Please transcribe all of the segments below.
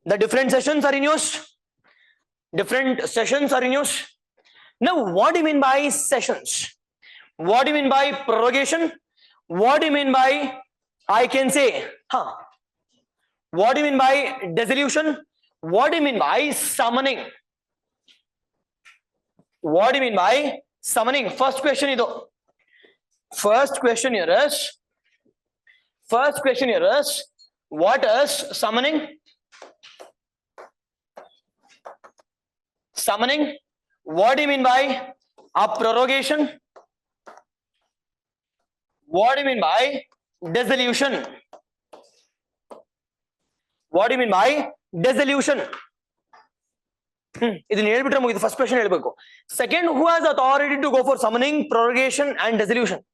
The different sessions are in use. Different sessions are in use. Now, what do you mean by sessions? What do you mean by prorogation? What do you mean by, I can say, what do you mean by dissolution? What do you mean by summoning? What do you mean by summoning? First question is, what is summoning? Summoning. What do you mean by a prorogation? What do you mean by dissolution? What do you mean by dissolution? First question. Second, who has authority to go for summoning, prorogation, and dissolution?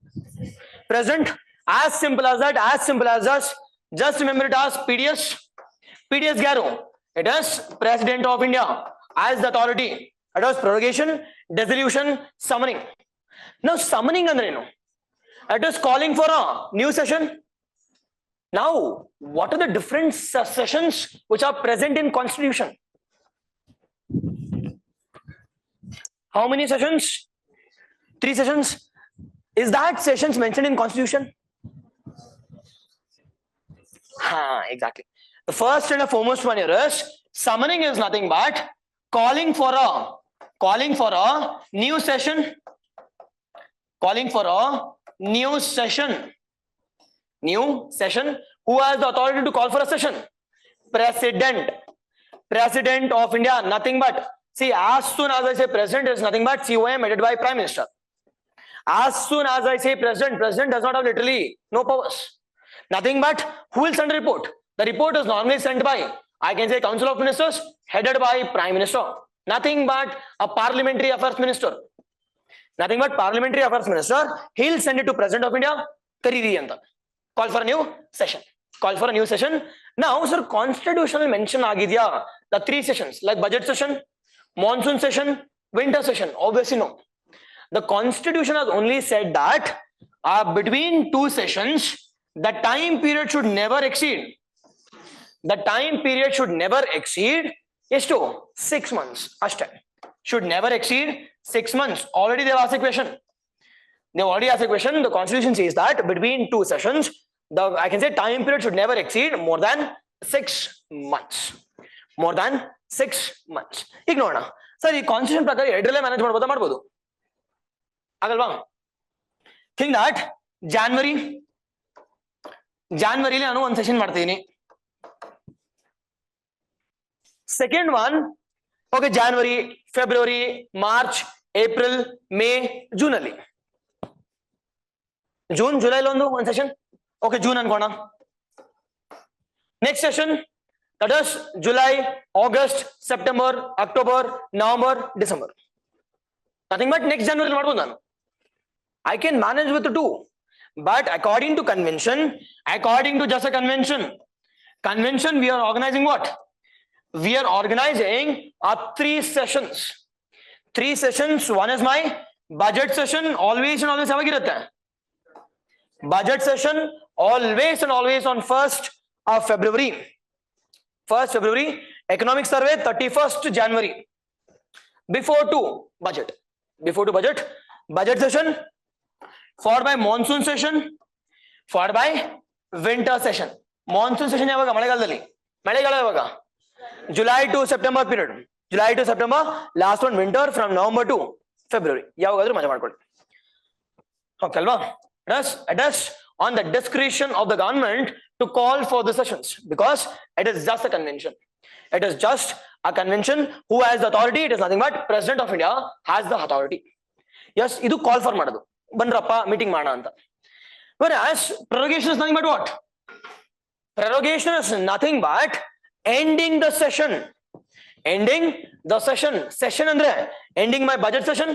President. As simple as that. As simple as that. Just remember it as PDS. PDS Garo. It is President of India as the authority. It was prorogation, dissolution, summoning. Now, summoning andrenu. It is calling for a new session. Now, what are the different sessions which are present in Constitution? How many sessions? 3 sessions. Is that sessions mentioned in Constitution? Exactly. The first and the foremost one here is summoning is nothing but calling for a new session. Calling for a new session. New session. Who has the authority to call for a session? President. President of India. Nothing but. See, as soon as I say president, is nothing but COM headed by Prime Minister. As soon as I say president, president does not have literally no powers. Nothing but who will send a report? The report is normally sent by, I can say, Council of Ministers headed by Prime Minister. Nothing but a Parliamentary Affairs Minister. Nothing but Parliamentary Affairs Minister. He'll send it to President of India. Call for a new session. Call for a new session. Now, sir, constitutional mention agidya. The 3 sessions like budget session, monsoon session, winter session. Obviously, no. The Constitution has only said that between 2 sessions, the time period should never exceed. The time period should never exceed 6 months. Should never exceed 6 months. Already they have asked a question. They already asked a question. The Constitution says that between 2 sessions, I can say time period should never exceed more than 6 months. More than 6 months. Ignore. Sir, the Constitution prakara edrele manage ಮಾಡಬಹುದು. Agalva. Think that January ನಾನು ಒಂದು session ಮಾಡ್ತೀನಿ. Second one, okay, January, February, March, April, May, June ಅಲ್ಲಿ. June, July ಒಂದು session. Okay, June ಅನ್ಕೋಣ. Next session, that is July, August, September, October, November, December. Nothing but next January ಮಾಡ್ಬೋದು ನಾನು. I can manage with 2. But according to just a convention, we are organizing what? We are organizing 3 sessions. 3 sessions. One is my budget session. Always and always yavagirutte. Budget session always and always on 1st of February. 1st February. Economic survey 31st January. Before to budget. Budget session. Followed by monsoon session, followed by winter session. Monsoon session ಯಾವಾಗ ಮಳೆಗಾಲದಲ್ಲಿ ಮಳೆಗಾಲ ಯಾವಾಗ July to September period. July to September, last one winter from November to February. ಯಾವಾಗಾದ್ರೂ ಮಜಾ ಮಾಡ್ಕೊಳ್ಳಿ. Okay ಅಲ್ವಾ? It is on the discretion of the government to call for the sessions because it is just a convention. It is just a convention. Who has the authority? It is nothing but President of India has the authority. Yes, ಇದು call for ಮಾಡೋದು. ಬಂದ್ರಪ್ಪ meeting ಮಾಡೋಣ ಅಂತ. Whereas prorogation is nothing but what? Prorogation is nothing but ending the session. Ending the session. Session ಅಂದ್ರೆ ending my budget session,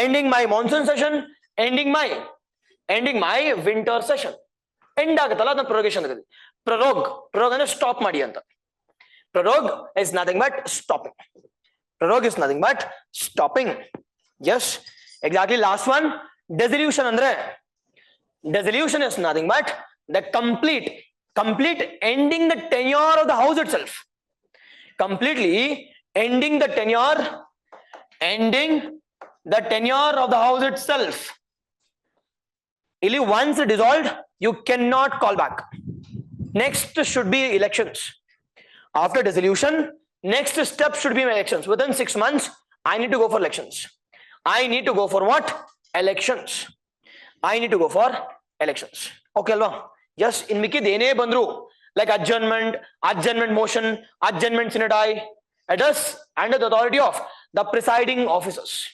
ending my monsoon session, ending my winter session. End ಆಗುತ್ತಲ್ಲ ಅದನ್ನ prorogation ಅಂತೀವಿ. Prorog ಅಂದ್ರೆ stop ಮಾಡಿ ಅಂತ. Prorog is nothing but stopping. Prorog is nothing but stopping. Yes, exactly. Last one. Dissolution andre dissolution is nothing but the complete ending the tenure of the house itself. completely ending the tenure of the house itself. Once dissolved, you cannot call back. Next should be elections. After dissolution, next step should be elections. Within 6 months, I need to go for elections. I need to go for what? Elections. I need to go for elections. Okay, alva? Just in Miki Dene Bandru, like adjournment motion, adjournment synodi, it is under the authority of the presiding officers.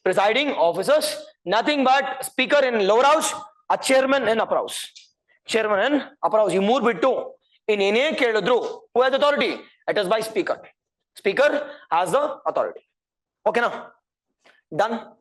Presiding officers, nothing but speaker in lower house, a chairman in upper house. Chairman in upper house. You move bit too. In any Kedudru, who has authority? It is by speaker. Speaker has the authority. Okay, now done.